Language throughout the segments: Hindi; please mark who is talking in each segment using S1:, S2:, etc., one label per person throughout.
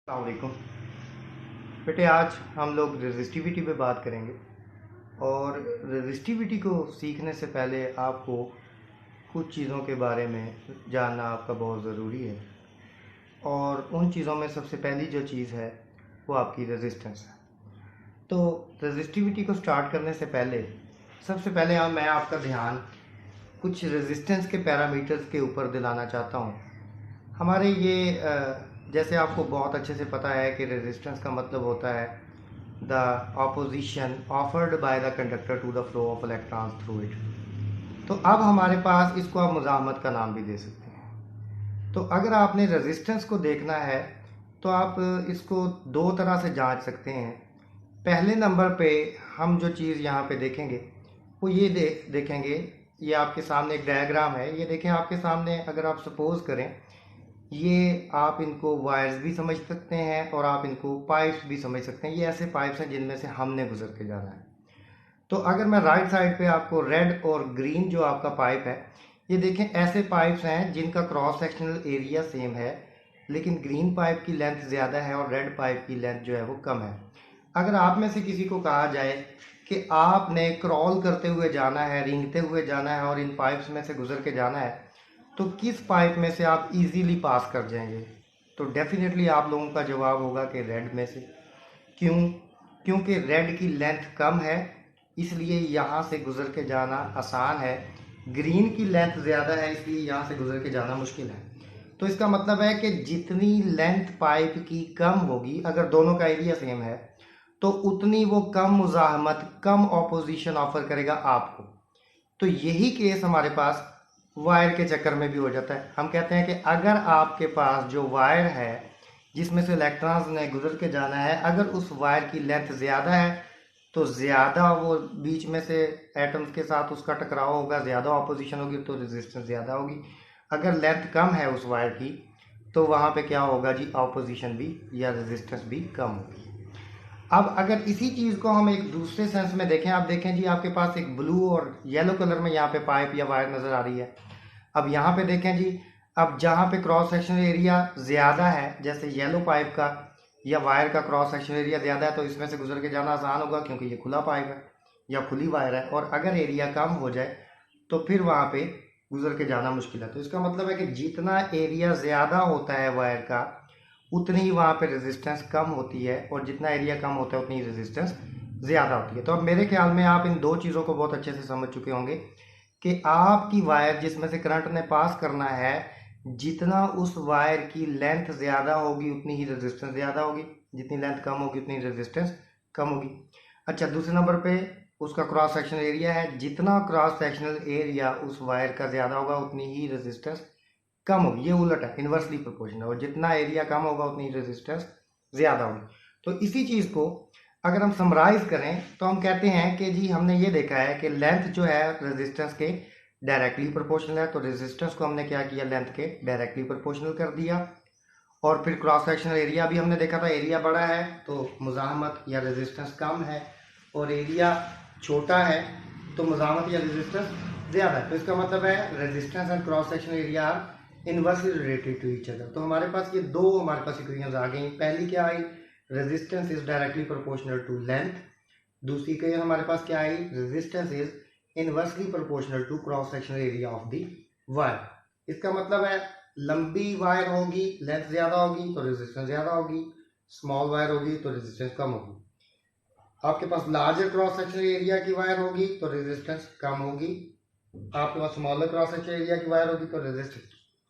S1: अस्सलामुअलैकुम बेटे। आज हम लोग रेजिस्टिविटी पे बात करेंगे और रेजिस्टिविटी को सीखने से पहले आपको कुछ चीज़ों के बारे में जानना आपका बहुत ज़रूरी है। और उन चीज़ों में सबसे पहली जो चीज़ है वो आपकी रेजिस्टेंस है। तो रेजिस्टिविटी को स्टार्ट करने से पहले सबसे पहले मैं आपका ध्यान कुछ रेजिस्टेंस के पैरामीटर्स के ऊपर दिलाना चाहता हूँ। हमारे जैसे आपको बहुत अच्छे से पता है कि रेजिस्टेंस का मतलब होता है the opposition offered by the conductor to the flow of electrons through it. तो अब हमारे पास इसको आप मुज़ाहमत का नाम भी दे सकते हैं। तो अगर आपने रेजिस्टेंस को देखना है तो आप इसको दो तरह से जांच सकते हैं। पहले नंबर पे हम जो चीज़ यहाँ पे देखेंगे वो ये देखेंगे, ये आपके सामने एक डायग्राम है। ये देखें आपके सामने, अगर आप सपोज करें ये आप इनको वायर्स भी समझ सकते हैं और आप इनको पाइप्स भी समझ सकते हैं। ये ऐसे पाइप्स हैं जिनमें से हमने गुजर के जाना है। तो अगर मैं राइट साइड पे आपको रेड और ग्रीन जो आपका पाइप है, ये देखें ऐसे पाइप्स हैं जिनका क्रॉस सेक्शनल एरिया सेम है, लेकिन ग्रीन पाइप की लेंथ ज़्यादा है और रेड पाइप की लेंथ जो है वो कम है। अगर आप में से किसी को कहा जाए कि आपने क्रॉल करते हुए जाना है, रेंगते हुए जाना है और इन पाइप्स में से गुजर के जाना है, तो किस पाइप में से आप इजीली पास कर जाएंगे? तो डेफिनेटली आप लोगों का जवाब होगा कि रेड में से। क्यों? क्योंकि रेड की लेंथ कम है, इसलिए यहाँ से गुजर के जाना आसान है। ग्रीन की लेंथ ज़्यादा है, इसलिए यहाँ से गुजर के जाना मुश्किल है। तो इसका मतलब है कि जितनी लेंथ पाइप की कम होगी, अगर दोनों का एरिया सेम है, तो उतनी वो कम मुज़ाहमत, कम ऑपोजिशन ऑफर करेगा आपको। तो यही केस हमारे पास वायर के चक्कर में भी हो जाता है। हम कहते हैं कि अगर आपके पास जो वायर है जिसमें से इलेक्ट्रॉन्स ने गुजर के जाना है, अगर उस वायर की लेंथ ज़्यादा है तो ज़्यादा वो बीच में से एटम्स के साथ उसका टकराव होगा, ज़्यादा ऑपोजिशन होगी, तो रेजिस्टेंस ज़्यादा होगी। अगर लेंथ कम है उस वायर की तो वहाँ पे क्या होगा जी, ऑपोजिशन भी या रेजिस्टेंस भी कम होगी। अब अगर इसी चीज़ को हम एक दूसरे सेंस में देखें, आप देखें जी आपके पास एक ब्लू और येलो कलर में यहाँ पे पाइप या वायर नज़र आ रही है। अब यहाँ पे देखें जी, अब जहाँ पे क्रॉस सेक्शनल एरिया ज़्यादा है, जैसे येलो पाइप का या वायर का क्रॉस सेक्शनल एरिया ज़्यादा है, तो इसमें से गुजर के जाना आसान होगा क्योंकि ये खुला पाइप है या खुली वायर है। और अगर एरिया कम हो जाए तो फिर वहाँ पे गुजर के जाना मुश्किल है। तो इसका मतलब है कि जितना एरिया ज़्यादा होता है वायर का, उतनी ही वहाँ पे रेजिस्टेंस कम होती है, और जितना एरिया कम होता है उतनी रेजिस्टेंस ज़्यादा होती है। तो अब मेरे ख्याल में आप इन दो चीज़ों को बहुत अच्छे से समझ चुके होंगे कि आपकी वायर जिसमें से करंट ने पास करना है, जितना उस वायर की लेंथ ज़्यादा होगी उतनी ही रेजिस्टेंस ज़्यादा होगी, जितनी लेंथ कम होगी उतनी रेजिस्टेंस कम होगी। अच्छा, दूसरे नंबर पे उसका क्रॉस सेक्शनल एरिया है, जितना क्रॉस सेक्शनल एरिया उस वायर का ज़्यादा होगा उतनी ही रेजिस्टेंस कम होगी। ये उलट है, इन्वर्सली प्रोपोर्शनल, और जितना एरिया कम होगा उतनी रेजिस्टेंस ज़्यादा होगी। तो इसी चीज़ को अगर हम समराइज करें तो हम कहते हैं कि जी हमने ये देखा है कि लेंथ जो है रेजिस्टेंस के डायरेक्टली प्रोपोर्शनल है, तो रेजिस्टेंस को हमने क्या किया, लेंथ के डायरेक्टली प्रोपोर्शनल कर दिया। और फिर क्रॉस सेक्शनल एरिया भी हमने देखा था, एरिया बड़ा है तो मुज़ाहमत या रेजिस्टेंस कम है, और एरिया छोटा है तो मुज़ाहमत या रेजिस्टेंस ज़्यादा है। तो इसका मतलब है resistance and cross sectional area are inversely related to each other. तो हमारे पास ये दो हमारे पास इक्वेशंस आ गई। पहली क्या आई, resistance is directly proportional to length. दूसरी इक्वेशन हमारे पास क्या आई, resistance is inversely proportional to cross sectional area of the wire. इसका मतलब है लंबी वायर होगी, लेंथ ज़्यादा होगी तो रेजिस्टेंस ज़्यादा होगी, स्मॉल वायर होगी तो रेजिस्टेंस कम होगी। आपके पास लार्जर क्रॉस सेक्शनल एरिया की वायर होगी तो रेजिस्टेंस कम होगी, आपके पास स्मॉलर क्रॉस सेक्शनल एरिया की वायर होगी तो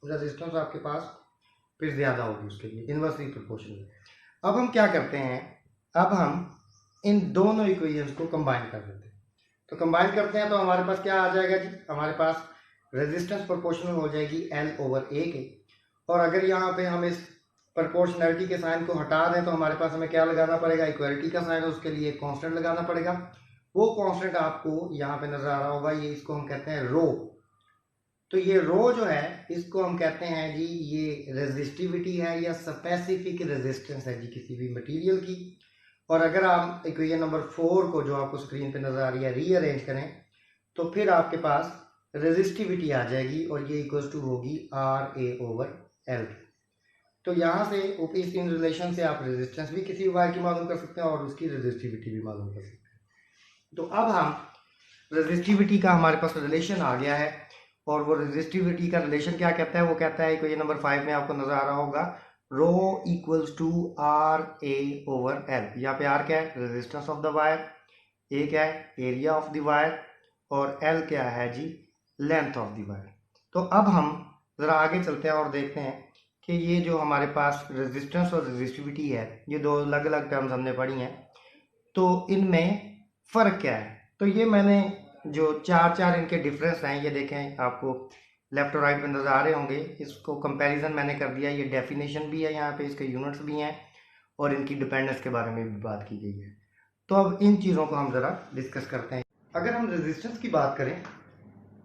S1: रेजिस्टेंस आपके पास फिर ज़्यादा होगी, उसके लिए इनवर्सली प्रोपोर्शनल। अब हम क्या करते हैं, अब हम इन दोनों इक्वेशंस को कंबाइन कर देते हैं। तो कंबाइन करते हैं तो हमारे पास क्या आ जाएगा जी, हमारे पास रेजिस्टेंस प्रोपोर्शनल हो जाएगी L/A के। और अगर यहाँ पे हम इस प्रोपोर्शनैलिटी के साइन को हटा दें तो हमारे पास हमें क्या लगाना पड़ेगा, इक्वलिटी का साइन है, उसके लिए कांस्टेंट लगाना पड़ेगा। वो कांस्टेंट आपको यहाँ पे नजर आ रहा होगा, ये इसको हम कहते हैं रो। तो ये रो जो है इसको हम कहते हैं जी, ये रेजिस्टिविटी है या स्पेसिफिक रेजिस्टेंस है जी किसी भी मटेरियल की। और अगर आप इक्वेशन नंबर 4 को जो आपको स्क्रीन पे नजर आ रही है रीअरेंज करें तो फिर आपके पास रेजिस्टिविटी आ जाएगी और ये इक्वल टू होगी RA/L। तो यहाँ से इस इन रिलेशन से आप रेजिस्टेंस भी किसी वायर की मालूम कर सकते हैं और उसकी रेजिस्टिविटी भी मालूम कर सकते हैं। तो अब हम रेजिस्टिविटी का हमारे पास रिलेशन आ गया है, और वो रेजिस्टिविटी का रिलेशन क्या कहता है, वो कहता है कि नंबर 5 में आपको नजर आ रहा होगा, rho equals to R A over L. यहाँ पे आर क्या है, resistance of the wire, A क्या है, एरिया ऑफ द वायर, और एल क्या है जी, लेंथ ऑफ द वायर। तो अब हम जरा आगे चलते हैं और देखते हैं कि ये जो हमारे पास रेजिस्टेंस और रेजिस्टिविटी है, ये दो अलग अलग टर्म्स हमने पढ़ी हैं, तो इनमें फ़र्क क्या है। तो ये मैंने जो चार इनके डिफरेंस हैं, ये देखें, आपको लेफ्ट और राइट में नज़र आ रहे होंगे। इसको कंपैरिजन मैंने कर दिया, ये डेफिनेशन भी है यहाँ पे, इसके यूनिट्स भी हैं, और इनकी डिपेंडेंस के बारे में भी बात की गई है। तो अब इन चीज़ों को हम ज़रा डिस्कस करते हैं। अगर हम रेजिस्टेंस की बात करें,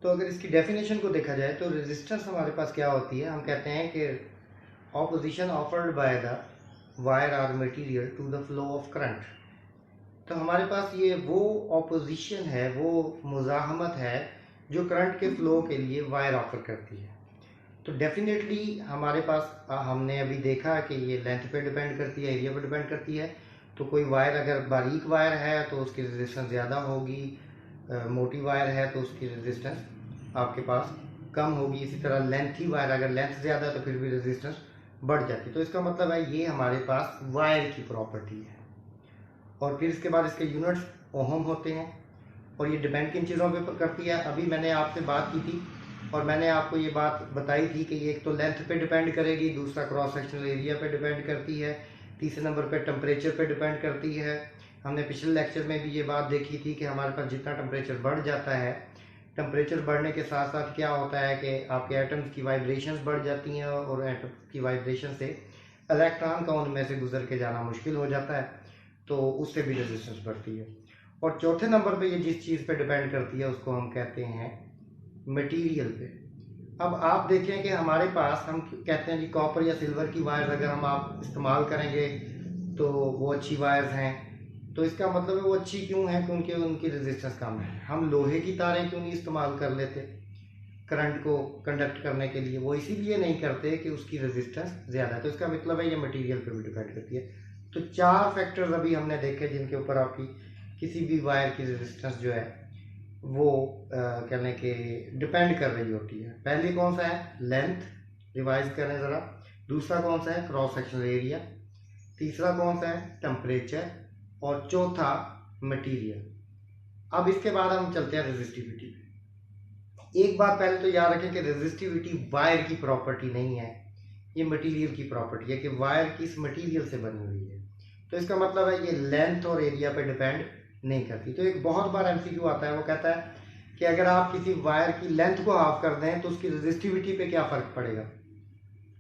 S1: तो अगर इसकी डेफिनेशन को देखा जाए तो रेजिस्टेंस हमारे पास क्या होती है, हम कहते हैं कि opposition offered by the wire or material to the flow of current. तो हमारे पास ये वो ऑपोजिशन है, वो मुज़ाहमत है जो करंट के फ्लो के लिए वायर ऑफर करती है। तो डेफिनेटली हमारे पास हमने अभी देखा कि ये लेंथ पे डिपेंड करती है, एरिया पे डिपेंड करती है। तो कोई वायर अगर बारीक वायर है तो उसकी रेजिस्टेंस ज़्यादा होगी, मोटी वायर है तो उसकी रेजिस्टेंस आपके पास कम होगी। इसी तरह लेंथी वायर, अगर लेंथ ज़्यादा है तो फिर भी रेजिस्टेंस बढ़ जाती है। तो इसका मतलब है ये हमारे पास वायर की प्रॉपर्टी है। और फिर इसके बाद इसके यूनिट्स ओहम होते हैं, और ये डिपेंड किन चीज़ों पे करती है। अभी मैंने आपसे बात की थी और मैंने आपको ये बात बताई थी कि ये एक तो लेंथ पे डिपेंड करेगी, दूसरा क्रॉस सेक्शनल एरिया पे डिपेंड करती है, तीसरे नंबर पे टेम्परेचर पे डिपेंड करती है। हमने पिछले लेक्चर में भी ये बात देखी थी कि हमारे पास जितना टेम्परेचर बढ़ जाता है, टेम्परेचर बढ़ने के साथ साथ क्या होता है कि आपके एटम्स की वाइब्रेशंस बढ़ जाती हैं, और एटम्स की वाइब्रेशन से इलेक्ट्रॉन का उनमें से गुजर के जाना मुश्किल हो जाता है, तो उससे भी रेजिस्टेंस बढ़ती है। और चौथे नंबर पे ये जिस चीज़ पे डिपेंड करती है उसको हम कहते हैं मटेरियल पे। अब आप देखें कि हमारे पास, हम कहते हैं जी कॉपर या सिल्वर की वायर्स अगर हम आप इस्तेमाल करेंगे तो वो अच्छी वायर्स हैं। तो इसका मतलब है वो अच्छी क्यों है, क्योंकि उनकी रेजिस्टेंस कम है। हम लोहे की तारें क्यों नहीं इस्तेमाल कर लेते करंट को कंडक्ट करने के लिए, वो इसीलिए नहीं करते कि उसकी रेजिस्टेंस ज़्यादा है। तो इसका मतलब है ये मटेरियल पे भी डिपेंड करती है। तो 4 फैक्टर्स अभी हमने देखे जिनके ऊपर आपकी किसी भी वायर की रेजिस्टेंस जो है वो कहने के डिपेंड कर रही होती है। पहले कौन सा है, लेंथ, रिवाइज करें ज़रा। दूसरा कौन सा है, क्रॉस सेक्शनल एरिया। तीसरा कौन सा है, टेम्परेचर। और चौथा मटेरियल। अब इसके बाद हम चलते हैं रेजिस्टिविटी। एक बात पहले तो याद रखें कि रेजिस्टिविटी वायर की प्रॉपर्टी नहीं है, ये मटेरियल की प्रॉपर्टी है कि वायर किस मटेरियल से बनी हुई है। तो इसका मतलब है ये लेंथ और एरिया पे डिपेंड नहीं करती। तो एक बहुत बार एमसीक्यू आता है, वो कहता है कि अगर आप किसी वायर की लेंथ को हाफ कर दें तो उसकी रेजिस्टिविटी पे क्या फ़र्क पड़ेगा।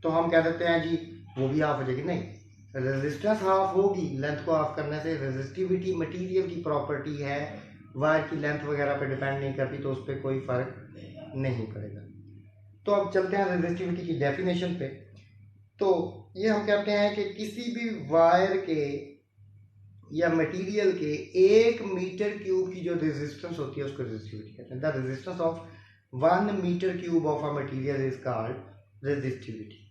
S1: तो हम कह देते हैं जी वो भी हाफ हो जाएगी। नहीं, रेजिस्टेंस हाफ होगी लेंथ को हाफ करने से। रेजिस्टिविटी मटेरियल की प्रॉपर्टी है, वायर की लेंथ वगैरह पे डिपेंड नहीं करती, तो उस पर कोई फ़र्क नहीं पड़ेगा। तो अब चलते हैं रेजिस्टिविटी की डेफिनेशन पे। तो ये हम कहते हैं कि किसी भी वायर के या मटेरियल के 1 मीटर क्यूब की जो रेजिस्टेंस होती है उसको रेजिस्टिविटी कहते हैं। The resistance of 1 metre cube of a material is called resistivity.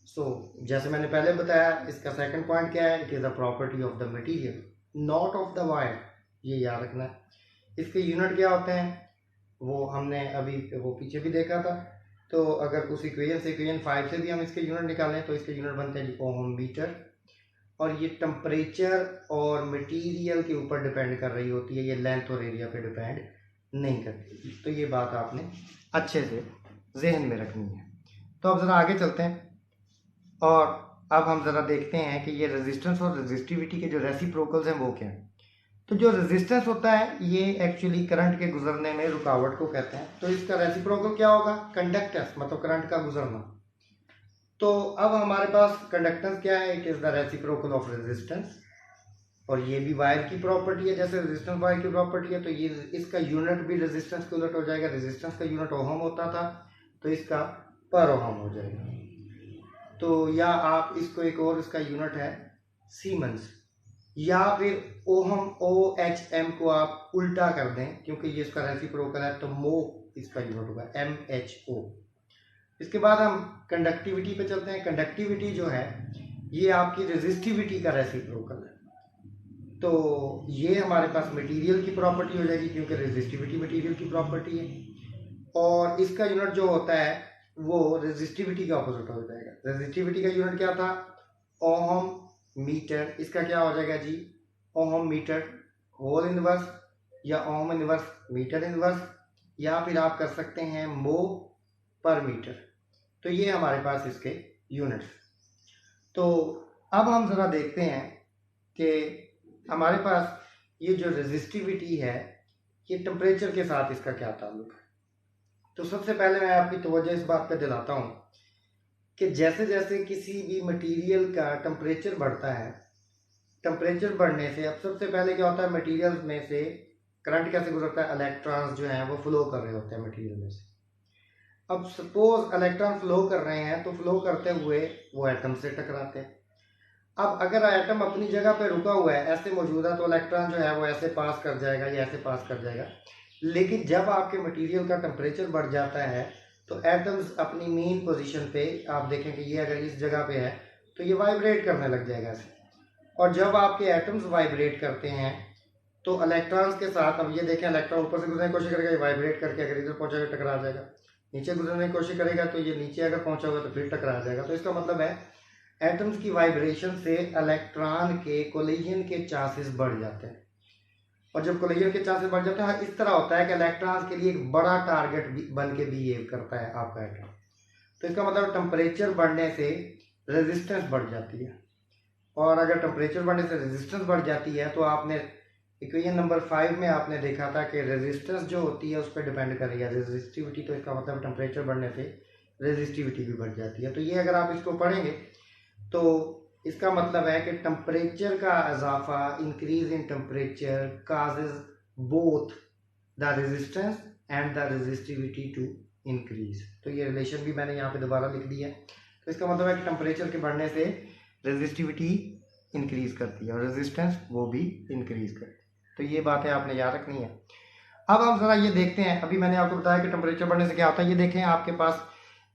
S1: So जैसे मैंने पहले बताया, इसका सेकंड पॉइंट क्या है, it is a property of the material not of the wire. ये याद रखना है। इसके यूनिट क्या होते हैं वो हमने अभी वो पीछे भी देखा था। तो अगर उस इक्वेशन से, इक्वेशन 5 से भी हम इसके यूनिट निकालें तो इसके यूनिट बनते हैं ओम मीटर। और ये टेम्परेचर और मटेरियल के ऊपर डिपेंड कर रही होती है, ये लेंथ और एरिया पे डिपेंड नहीं करती। तो ये बात आपने अच्छे से जहन में रखनी है। तो अब ज़रा आगे चलते हैं और अब हम ज़रा देखते हैं कि ये रेजिस्टेंस और रेजिस्टिविटी के जो रेसिप्रोकल्स हैं वो क्या हैं। तो जो रेजिस्टेंस होता है ये एक्चुअली करंट के गुजरने में रुकावट को कहते हैं। तो इसका रेसिप्रोकल क्या होगा, कंडक्टेंस, मतलब करंट का गुजरना। तो अब हमारे पास कंडक्टेंस क्या है, it is the reciprocal of resistance. और ये भी वायर की प्रॉपर्टी है, जैसे रेजिस्टेंस वायर की प्रॉपर्टी है। तो ये इसका यूनिट भी रेजिस्टेंस के उलट हो जाएगा। रेजिस्टेंस का यूनिट ओहम होता था तो इसका पर ओहम हो जाएगा। तो या आप इसको एक और इसका यूनिट है सीमेंस, या फिर ओहम OHM को आप उल्टा कर दें क्योंकि ये इसका रेसिप्रोकल है, तो मो इसका यूनिट होगा MHO। इसके बाद हम कंडक्टिविटी पे चलते हैं। कंडक्टिविटी जो है ये आपकी रेजिस्टिविटी का रेसिप्रोकल है। तो ये हमारे पास मटेरियल की प्रॉपर्टी हो जाएगी, क्योंकि रेजिस्टिविटी मटेरियल की प्रॉपर्टी है, और इसका यूनिट जो होता है वो रेजिस्टिविटी का ऑपोजिट हो जाएगा। रेजिस्टिविटी का यूनिट क्या था? Ohm metre. इसका क्या हो जाएगा जी? ओहम मीटर होल इनवर्स, या ओहम इनवर्स मीटर इनवर्स, या फिर आप कर सकते हैं मो पर मीटर। तो ये हमारे पास इसके यूनिट्स। तो अब हम ज़रा देखते हैं कि हमारे पास ये जो रेजिस्टिविटी है ये टेम्परेचर के साथ इसका क्या ताल्लुक है। तो सबसे पहले मैं आपकी तवज्जो इस बात पर दिलाता हूँ कि जैसे जैसे किसी भी मटेरियल का टेम्परेचर बढ़ता है, टेम्परेचर बढ़ने से अब सबसे पहले क्या होता है, मटेरियल में से करंट कैसे गुजरता है? इलेक्ट्रॉन्स जो हैं वो फ्लो कर रहे होते हैं मटेरियल में से। अब सपोज इलेक्ट्रॉन फ्लो कर रहे हैं, तो फ्लो करते हुए वो एटम से टकराते हैं। अब अगर एटम अपनी जगह पे रुका हुआ है, ऐसे मौजूद है, तो इलेक्ट्रॉन जो है वो ऐसे पास कर जाएगा या ऐसे पास कर जाएगा। लेकिन जब आपके मटेरियल का टेम्परेचर बढ़ जाता है तो एटम्स अपनी मेन पोजीशन पे, आप देखें कि ये अगर इस जगह पे है तो ये वाइब्रेट करने लग जाएगा ऐसे। और जब आपके एटम्स वाइब्रेट करते हैं तो इलेक्ट्रॉन्स के साथ, अब ये देखें इलेक्ट्रॉन ऊपर से गुजरने की कोशिश करेगा, ये वाइब्रेट करके अगर इधर पहुंचेगा टकरा जाएगा, नीचे गुजरने की कोशिश करेगा तो ये नीचे अगर पहुंचा होगा तो फिर टकरा जाएगा। तो इसका मतलब है एटम्स की वाइब्रेशन से इलेक्ट्रॉन के कोलिजन के चांसेस बढ़ जाते हैं। और जब कोलिजन के चांसेस बढ़ जाते हैं, इस तरह होता है कि इलेक्ट्रॉन्स के लिए एक बड़ा टारगेट बन के बिहेव करता है आपका एटम। तो इसका मतलब टेम्परेचर बढ़ने से रेजिस्टेंस बढ़ जाती है, और अगर टेम्परेचर बढ़ने से रेजिस्टेंस बढ़ जाती है तो आपने इक्वेशन नंबर 5 में आपने देखा था कि रेजिस्टेंस जो होती है उस पर डिपेंड कर रही है रेजिस्टिविटी। तो इसका मतलब टेम्परेचर बढ़ने से रेजिस्टिविटी भी बढ़ जाती है। तो ये अगर आप इसको पढ़ेंगे तो इसका मतलब है कि टेम्परेचर का इजाफा, increase in temperature causes both the resistance and the resistivity to increase. तो ये रिलेशन भी मैंने यहाँ पे दोबारा लिख दिया है। तो इसका मतलब है कि टेम्परेचर के बढ़ने से रेजिस्टिविटी इंक्रीज करती है और रेजिस्टेंस वो भी इंक्रीज करती है। तो ये बातें आपने याद रखनी है। अब हम जरा ये देखते हैं, अभी मैंने आपको बताया कि टेम्परेचर बढ़ने से क्या होता है। ये देखें आपके पास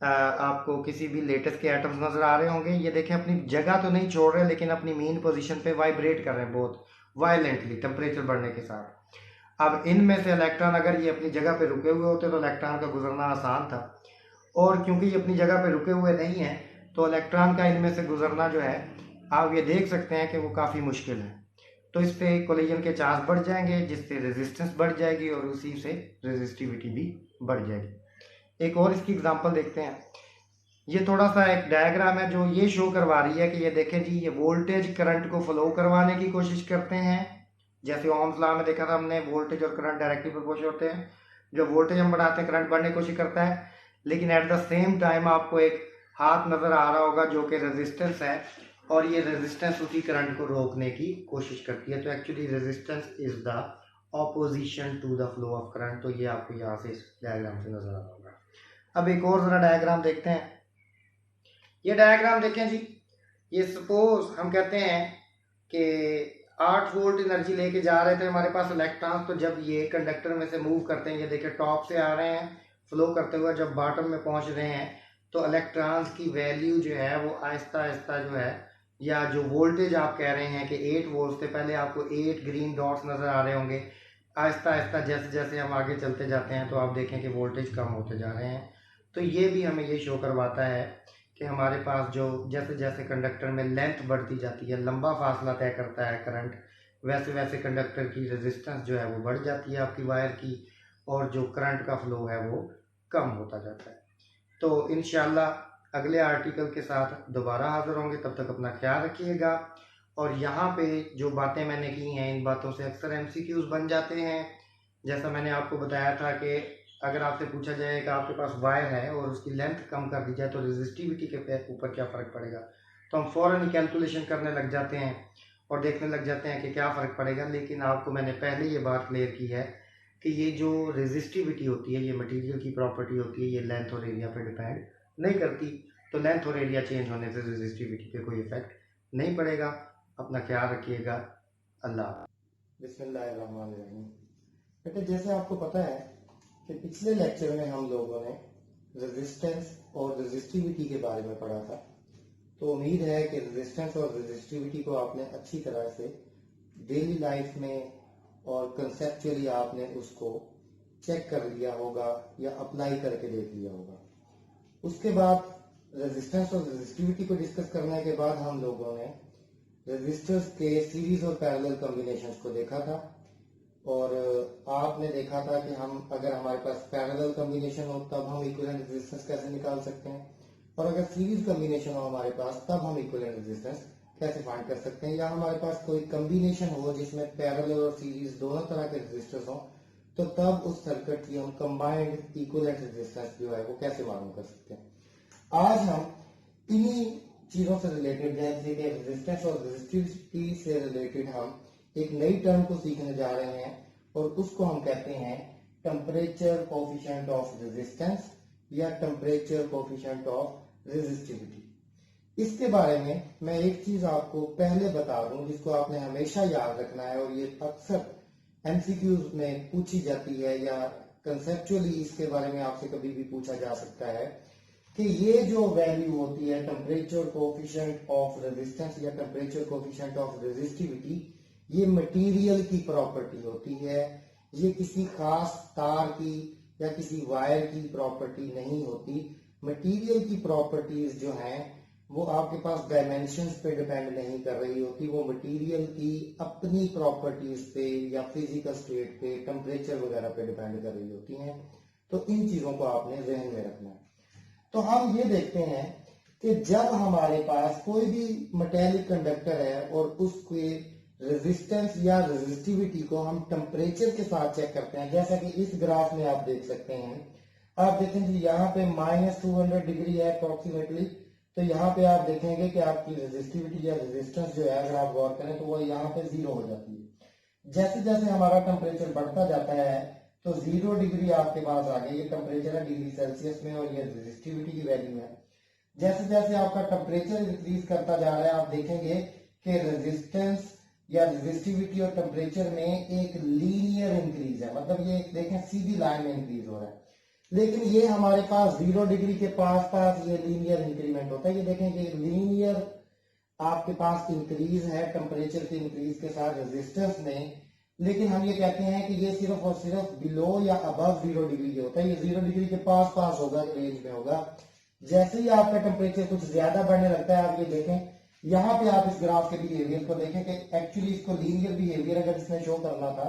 S1: आपको किसी भी लेटेस्ट के एटम्स नजर आ रहे होंगे। ये देखें अपनी जगह तो नहीं छोड़ रहे, लेकिन अपनी मेन पोजीशन पे वाइब्रेट कर रहे हैं बहुत वायलेंटली टेम्परेचर बढ़ने के साथ। अब इनमें से इलेक्ट्रॉन अगर ये अपनी जगह पे रुके हुए होते तो इलेक्ट्रॉन का गुजरना आसान था, और क्योंकि ये अपनी जगह पे रुके हुए नहीं है तो इलेक्ट्रॉन का इनमें से गुजरना जो है आप ये देख सकते हैं कि वो काफ़ी मुश्किल है। तो इस पे कोलिजन के चांस बढ़ जाएंगे, जिससे रेजिस्टेंस बढ़ जाएगी और उसी से रेजिस्टिविटी भी बढ़ जाएगी। एक और इसकी एग्जांपल देखते हैं। ये थोड़ा सा एक डायग्राम है जो ये शो करवा रही है कि ये देखें जी, ये वोल्टेज करंट को फ्लो करवाने की कोशिश करते हैं। जैसे ओम्स लॉ में देखा था हमने, वोल्टेज और करंट डायरेक्टली प्रोपोर्शनल होते हैं। जो वोल्टेज हम बढ़ाते हैं करंट बढ़ने की कोशिश करता है, लेकिन एट द सेम टाइम आपको एक हाथ नजर आ रहा होगा जो कि रेजिस्टेंस है, और ये रेजिस्टेंस उसी करंट को रोकने की कोशिश करती है। तो actually resistance is the opposition to the flow of current. तो ये आपको यहाँ से इस डायग्राम से नजर आ रहा होगा। अब एक और जरा डायग्राम देखते हैं। ये डायग्राम देखें जी, ये सपोज हम कहते हैं कि 8 वोल्ट एनर्जी लेके जा रहे थे हमारे पास इलेक्ट्रॉन्स। तो जब ये कंडक्टर में से मूव करते हैं, ये देखें टॉप से आ रहे हैं फ्लो करते हुए, जब बॉटम में पहुंच रहे हैं तो इलेक्ट्रॉन्स की वैल्यू जो है वो आहिस्ता आहिस्ता जो है, या जो वोल्टेज आप कह रहे हैं कि 8 वोल्ट से पहले आपको 8 ग्रीन डॉट्स नजर आ रहे होंगे, आहिस्ता आहिस्ता जैसे जैसे हम आगे चलते जाते हैं तो आप देखें कि वोल्टेज कम होते जा रहे हैं। तो ये भी हमें ये शो करवाता है कि हमारे पास जो जैसे जैसे कंडक्टर में लेंथ बढ़ती जाती है, लंबा फासला तय करता है करंट, वैसे वैसे कंडक्टर की रेजिस्टेंस जो है वो बढ़ जाती है आपकी वायर की, और जो करंट का फ्लो है वो कम होता जाता है। तो इंशाल्लाह अगले आर्टिकल के साथ दोबारा हाजिर होंगे, तब तक अपना ख्याल रखिएगा। और यहाँ पे जो बातें मैंने की हैं, इन बातों से अक्सर MCQs बन जाते हैं। जैसा मैंने आपको बताया था कि अगर आपसे पूछा जाए कि आपके पास वायर है और उसकी लेंथ कम कर दी जाए तो रेजिस्टिविटी के ऊपर क्या फ़र्क पड़ेगा, तो हम फ़ौरन ही कैलकुलेशन करने लग जाते हैं और देखने लग जाते हैं कि क्या फ़र्क पड़ेगा। लेकिन आपको मैंने पहले ये बात क्लियर की है कि ये जो रेजिस्टिविटी होती है ये मटेरियल की प्रॉपर्टी होती है, ये लेंथ और एरिया पर डिपेंड नहीं करती। तो लेंथ और एरिया चेंज होने से रेजिस्टिविटी पे कोई इफेक्ट नहीं पड़ेगा। अपना ख्याल रखिएगा। अल्लाह। बिस्मिल्लाहिर्रहमानिर्रहीम। बेटे, जैसे आपको पता है कि पिछले लेक्चर में हम लोगों ने रेजिस्टेंस और रेजिस्टिविटी के बारे में पढ़ा था। तो उम्मीद है कि रेजिस्टेंस और रेजिस्टिविटी को आपने अच्छी तरह से डेली लाइफ में और कंसेप्चुअली आपने उसको चेक कर लिया होगा या अप्लाई करके देख लिया होगा। उसके बाद रेजिस्टेंस और रेजिस्टिविटी को डिस्कस करने के बाद हम लोगों ने रेजिस्टर्स के सीरीज और पैरेलल कॉम्बिनेशंस को देखा था और आपने देखा था कि हम अगर हमारे पास पैरेलल कॉम्बिनेशन हो तब हम इक्विवेलेंट रेजिस्टेंस कैसे निकाल सकते हैं, और अगर सीरीज कॉम्बिनेशन हो हमारे पास तब हम इक्विवेलेंट रेजिस्टेंस कैसे फाइंड कर सकते हैं, या हमारे पास कोई कॉम्बिनेशन हो जिसमें पैरेलल और सीरीज दोनों तरह के रेजिस्टर्स हो तो तब उस सर्किट की हम कंबाइंड इक्विवेलेंट रेजिस्टेंस जो है वो कैसे मालूम कर सकते हैं। आज हम इन्हीं चीजों से रिलेटेड जैसे कि रेजिस्टेंस और रेजिस्टिविटी से रिलेटेड हम एक नई टर्म को सीखने जा रहे हैं और उसको हम कहते हैं टेम्परेचर कोएफिशिएंट ऑफ रेजिस्टेंस या टेम्परेचर कोएफिशिएंट ऑफ रेजिस्टिविटी। इसके बारे में मैं एक चीज आपको पहले बता दूं जिसको आपने हमेशा याद रखना है और ये अक्सर एमसीक्यूज में पूछी जाती है या कंसेप्चुअली इसके बारे में आपसे कभी भी पूछा जा सकता है कि ये जो वैल्यू होती है टेम्परेचर कोएफिशिएंट ऑफ रेजिस्टेंस या टेम्परेचर कोएफिशिएंट ऑफ रेजिस्टिविटी, ये मटेरियल की प्रॉपर्टी होती है, ये किसी खास तार की या किसी वायर की प्रॉपर्टी नहीं होती। मटेरियल की प्रॉपर्टीज जो हैं वो आपके पास डायमेंशंस पे डिपेंड नहीं कर रही होती, वो मटेरियल की अपनी प्रॉपर्टीज पे या फिजिकल स्टेट पे टेम्परेचर वगैरह पे डिपेंड कर रही होती हैं। तो इन चीजों को आपने जहन में रखना है। तो हम ये देखते हैं कि जब हमारे पास कोई भी मेटेलिक कंडक्टर है और उसके रेजिस्टेंस या रेजिस्टिविटी को हम टेम्परेचर के साथ चेक करते हैं, जैसा कि इस ग्राफ में आप देख सकते हैं। आप देखेंगे यहाँ पे -200 डिग्री है अप्रोक्सीमेटली, तो यहाँ पे आप देखेंगे कि आपकी रेजिस्टिविटी या रेजिस्टेंस जो है अगर आप गौर करें तो वो यहाँ पे 0 हो जाती है। जैसे जैसे हमारा टेम्परेचर बढ़ता जाता है तो 0 डिग्री आपके पास आ गई, ये टेम्परेचर है डिग्री सेल्सियस में और ये रेजिस्टिविटी की वैल्यू है। जैसे जैसे आपका टेम्परेचर इंक्रीज करता जा रहा है आप देखेंगे कि रेजिस्टेंस या रेजिस्टिविटी और टेम्परेचर में एक लीनियर इंक्रीज है, मतलब ये देखें सीधी लाइन में इंक्रीज हो रहा है। लेकिन ये हमारे पास 0 डिग्री के पास पास ये लीनियर इंक्रीमेंट होता है। ये देखें कि लीनियर आपके पास इंक्रीज है टेम्परेचर के इंक्रीज के साथ रेजिस्टेंस में, लेकिन हम ये कहते हैं कि ये सिर्फ और सिर्फ बिलो या अबव 0 डिग्री होता है। ये 0 डिग्री के पास पास होगा, रेंज में होगा। जैसे ही आपका टेम्परेचर कुछ ज्यादा बढ़ने लगता है, आप ये देखें यहाँ पे आप इस ग्राफ के बिहेवियर को देखें कि एक्चुअली इसको लीनियर बिहेवियर अगर इसने शो करना था,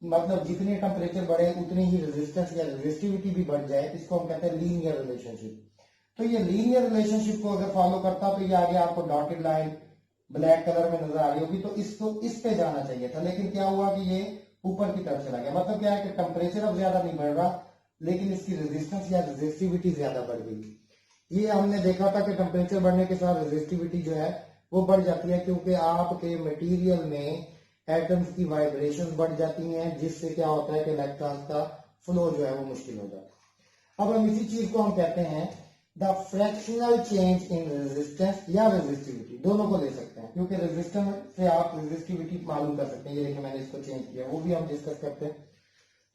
S1: मतलब जितने टेम्परेचर बढ़े उतनी ही रेजिस्टेंस या रेजिस्टिविटी भी बढ़ जाए, इसको हम कहते हैं लीनियर रिलेशनशिप। तो ये लीनियर रिलेशनशिप को अगर फॉलो करता तो ये आगे आपको डॉटेड लाइन ब्लैक कलर में नजर आ रही होगी, तो इसको इस पे जाना चाहिए था। लेकिन क्या हुआ कि ये ऊपर की तरफ चला गया। मतलब क्या है कि टेम्परेचर अब ज्यादा नहीं बढ़ रहा लेकिन इसकी रेजिस्टेंस या रेजिस्टिविटी ज्यादा बढ़ गई। ये हमने देखा था कि टेम्परेचर बढ़ने के साथ रेजिस्टिविटी जो है वो बढ़ जाती है, क्योंकि आपके मटेरियल में एटम्स की वाइब्रेशंस बढ़ जाती हैं, जिससे क्या होता है कि इलेक्ट्रॉन्स का फ्लो जो है वो मुश्किल हो जाता है। अब हम इसी चीज को हम कहते हैं the fractional change in resistance या रेजिस्टिविटी, दोनों को ले सकते हैं, क्योंकि रेजिस्टेंस से आप रेजिस्टिविटी मालूम कर सकते हैं। ये देखिए मैंने इसको चेंज किया, वो भी हम डिस्कस करते हैं।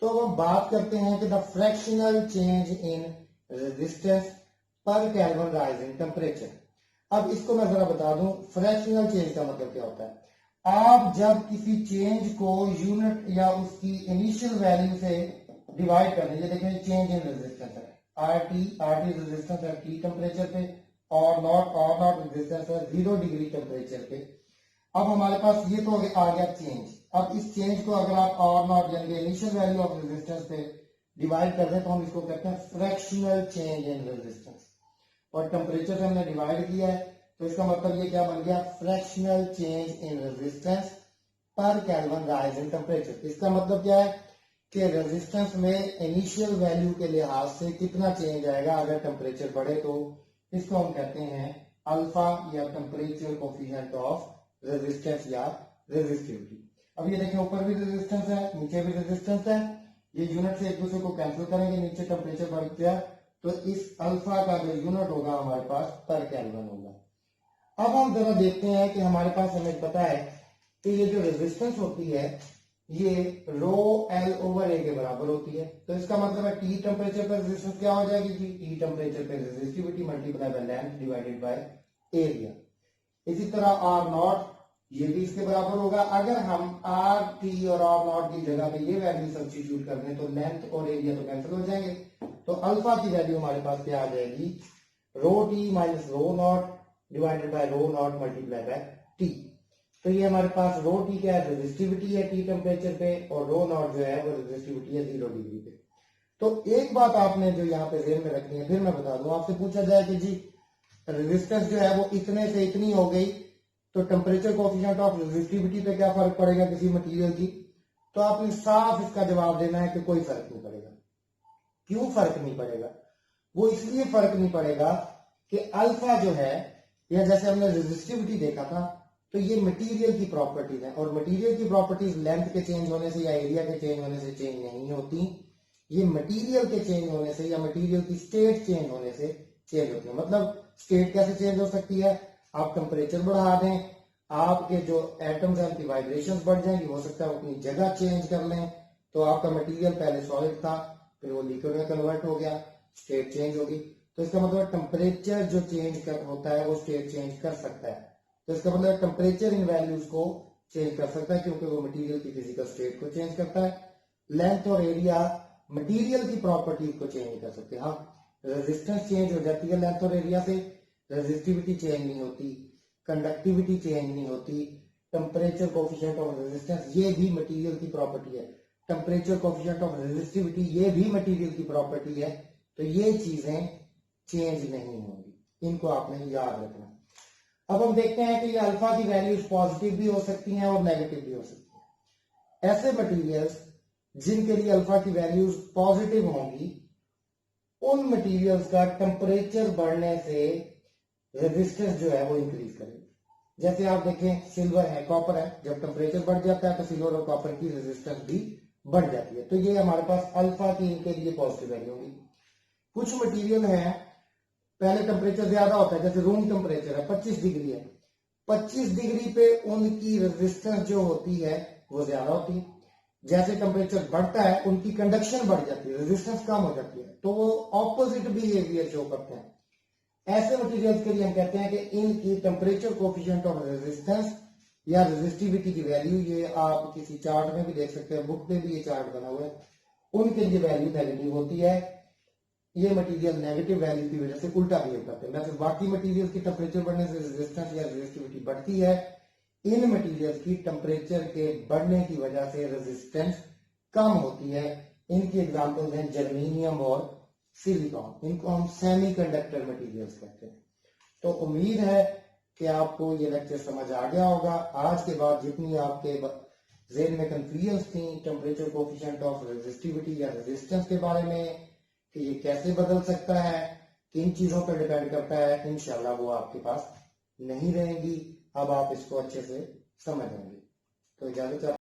S1: तो अब हम बात करते हैं कि the fractional change in resistance पर केल्विन राइज इन टेम्परेचर। अब इसको मैं जरा बता दूं, फ्रैक्शनल चेंज का मतलब क्या होता है। आप जब किसी चेंज को यूनिट या उसकी इनिशियल वैल्यू से डिवाइड कर दीजिए, देखिए चेंज इन रेजिस्टेंस है आरटी रेजिस्टेंस है टी टेम्परेचर पे, और नॉट रेजिस्टेंस है 0 डिग्री टेम्परेचर पे। अब हमारे पास ये तो आ गया चेंज। अब इस चेंज को अगर आप और नॉट यानी इनिशियल वैल्यू ऑफ रेजिस्टेंस पे डिवाइड कर दें तो हम इसको कहते हैं फ्रैक्शनल चेंज इन रेजिस्टेंस, और टेम्परेचर से हमने डिवाइड किया है तो इसका मतलब ये क्या बन गया, फ्रैक्शनल चेंज इन रेजिस्टेंस पर केल्विन राइज इन टेम्परेचर। इसका मतलब क्या है कि रेजिस्टेंस में इनिशियल वैल्यू के लिहाज से कितना चेंज आएगा अगर टेम्परेचर बढ़े, तो इसको हम कहते हैं अल्फा या टेम्परेचर कोएफिशिएंट ऑफ रेजिस्टेंस या रेजिस्टिविटी। अब ये देखिए ऊपर भी रेजिस्टेंस है नीचे भी रेजिस्टेंस है, ये यूनिट से एक दूसरे को कैंसिल करेंगे, नीचे टेम्परेचर बढ़ गया तो इस अल्फा का जो यूनिट होगा हमारे पास पर केल्विन होगा। अब हम जरा देखते हैं कि हमारे पास हमें पता है कि ये जो रेजिस्टेंस होती है
S2: ये रो एल ओवर ए के बराबर होती है। तो इसका मतलब है टी टेम्परेचर पर रेजिस्टेंस क्या हो जाएगी जी, टी टेम्परेचर पर resistivity multiply by length divided by area. इसी तरह आर नॉट ये भी इसके बराबर होगा। अगर हम आर टी और आर नॉट की जगह पे ये वैल्यू सब्स्टिट्यूट कर दें तो लेंथ और एरिया तो कैंसिल हो जाएंगे। तो अल्फा की वैल्यू हमारे पास क्या आ जाएगी, rho T minus rho naught divided by rho naught multiply by T. तो ये हमारे पास रो टी क्या है, रेजिस्टिविटी है टी टेम्परेचर पे, और रो नॉट जो है वो रेजिस्टिविटी है 0 डिग्री पे। तो एक बात आपने जो यहाँ पे जेहन में रखनी है, फिर मैं बता दूं, आपसे पूछा जाए कि जी रेजिस्टेंस जो है वो इतने से इतनी हो गई तो टेम्परेचर कोएफिशिएंट ऑफ रेजिस्टिविटी पे क्या फर्क पड़ेगा किसी मटेरियल की, तो आपने साफ इसका जवाब देना है कि कोई फर्क नहीं पड़ेगा। क्यों फर्क नहीं पड़ेगा, वो इसलिए फर्क नहीं पड़ेगा कि अल्फा जो है, या जैसे हमने रेजिस्टिविटी देखा था, तो ये मटेरियल की प्रॉपर्टीज है, और मटेरियल की प्रॉपर्टीज लेंथ के चेंज होने से या एरिया के चेंज होने से चेंज नहीं होती, ये मटेरियल के चेंज होने से या मटेरियल की स्टेट चेंज होने से चेंज होती है। मतलब स्टेट कैसे चेंज हो सकती है, आप टेम्परेचर बढ़ा दें, आपके जो एटम्स हैं उनकी वाइब्रेशंस बढ़ जाएंगी, हो सकता है अपनी जगह चेंज कर लें, तो आपका मटेरियल पहले सॉलिड था फिर वो लिक्विड में कन्वर्ट हो गया, स्टेट चेंज होगी। तो इसका मतलब टेम्परेचर जो चेंज होता है वो स्टेट चेंज कर सकता है। तो इसका मतलब टेम्परेचर इन वैल्यूज को चेंज कर सकता है क्योंकि वो मटेरियल की फिजिकल स्टेट को चेंज करता है। लेंथ और एरिया मटेरियल की प्रॉपर्टी को चेंज नहीं कर सकते। हाँ, रेजिस्टेंस चेंज हो जाती है लेंथ और एरिया से, रेजिस्टिविटी चेंज नहीं होती, कंडक्टिविटी चेंज नहीं होती, टेम्परेचर कोएफिशिएंट ऑफ रेजिस्टेंस ये भी मटेरियल की प्रॉपर्टी है, टेम्परेचर कोएफिशिएंट ऑफ रेजिस्टिविटी ये भी मटेरियल की प्रॉपर्टी है। तो ये चीजें चेंज नहीं होंगी, इनको आपने याद रखना। अब हम देखते हैं कि ये अल्फा की वैल्यूज पॉजिटिव भी हो सकती हैं और नेगेटिव भी हो सकती हैं। ऐसे मटेरियल्स जिनके लिए अल्फा की वैल्यूज पॉजिटिव होंगी, उन मटेरियल्स का टेम्परेचर बढ़ने से रेजिस्टेंस जो है वो इंक्रीज करेगी। जैसे आप देखें सिल्वर है, कॉपर है, जब टेम्परेचर बढ़ जाता है तो सिल्वर और कॉपर की रेजिस्टेंस भी बढ़ जाती है। तो ये हमारे पास अल्फा की इनके लिए पॉजिटिव वैल्यू होगी। कुछ मटेरियल है पहले टेम्परेचर ज्यादा होता है, जैसे रूम टेम्परेचर है 25 डिग्री है, 25 डिग्री पे उनकी रेजिस्टेंस जो होती है वो ज्यादा होती है। जैसे टेम्परेचर बढ़ता है उनकी कंडक्शन बढ़ जाती है, रेजिस्टेंस कम हो जाती है, तो वो ऑपोजिट बिहेवियर शो करते हैं। ऐसे मटेरियल्स के लिए हम कहते हैं कि इनकी टेम्परेचर कोएफिशिएंट ऑफ रेजिस्टेंस या रेजिस्टिविटी की वैल्यू, ये आप किसी चार्ट में भी देख सकते हैं, बुक में भी ये चार्ट बना हुआ है, उनके लिए वैल्यू नेगेटिव होती है। ये मटेरियल नेगेटिव वैल्यू की वजह से उल्टा बिहेव करते हैं। वैसे बाकी मटेरियल की टेम्परेचर बढ़ने से रेजिस्टेंस या रेजिस्टिविटी बढ़ती है, इन मटेरियल्स की टेम्परेचर के बढ़ने की वजह से रेजिस्टेंस कम होती है। इनकी एग्जांपल्स हैं जर्मेनियम और सिलिकॉन, इनको हम सेमीकंडक्टर मटेरियल्स कहते हैं। तो उम्मीद है कि आपको ये लेक्चर समझ आ गया होगा। आज के बाद जितनी आपके ज़हन में कंफ्यूजन थी टेम्परेचर कोएफिशिएंट ऑफ रेजिस्टिविटी या रेजिस्टेंस के बारे में कि ये कैसे बदल सकता है, किन चीजों पर डिपेंड करता है, इंशाल्लाह वो आपके पास नहीं रहेंगी। अब आप इसको अच्छे से समझ लेंगे। तो इजाजत।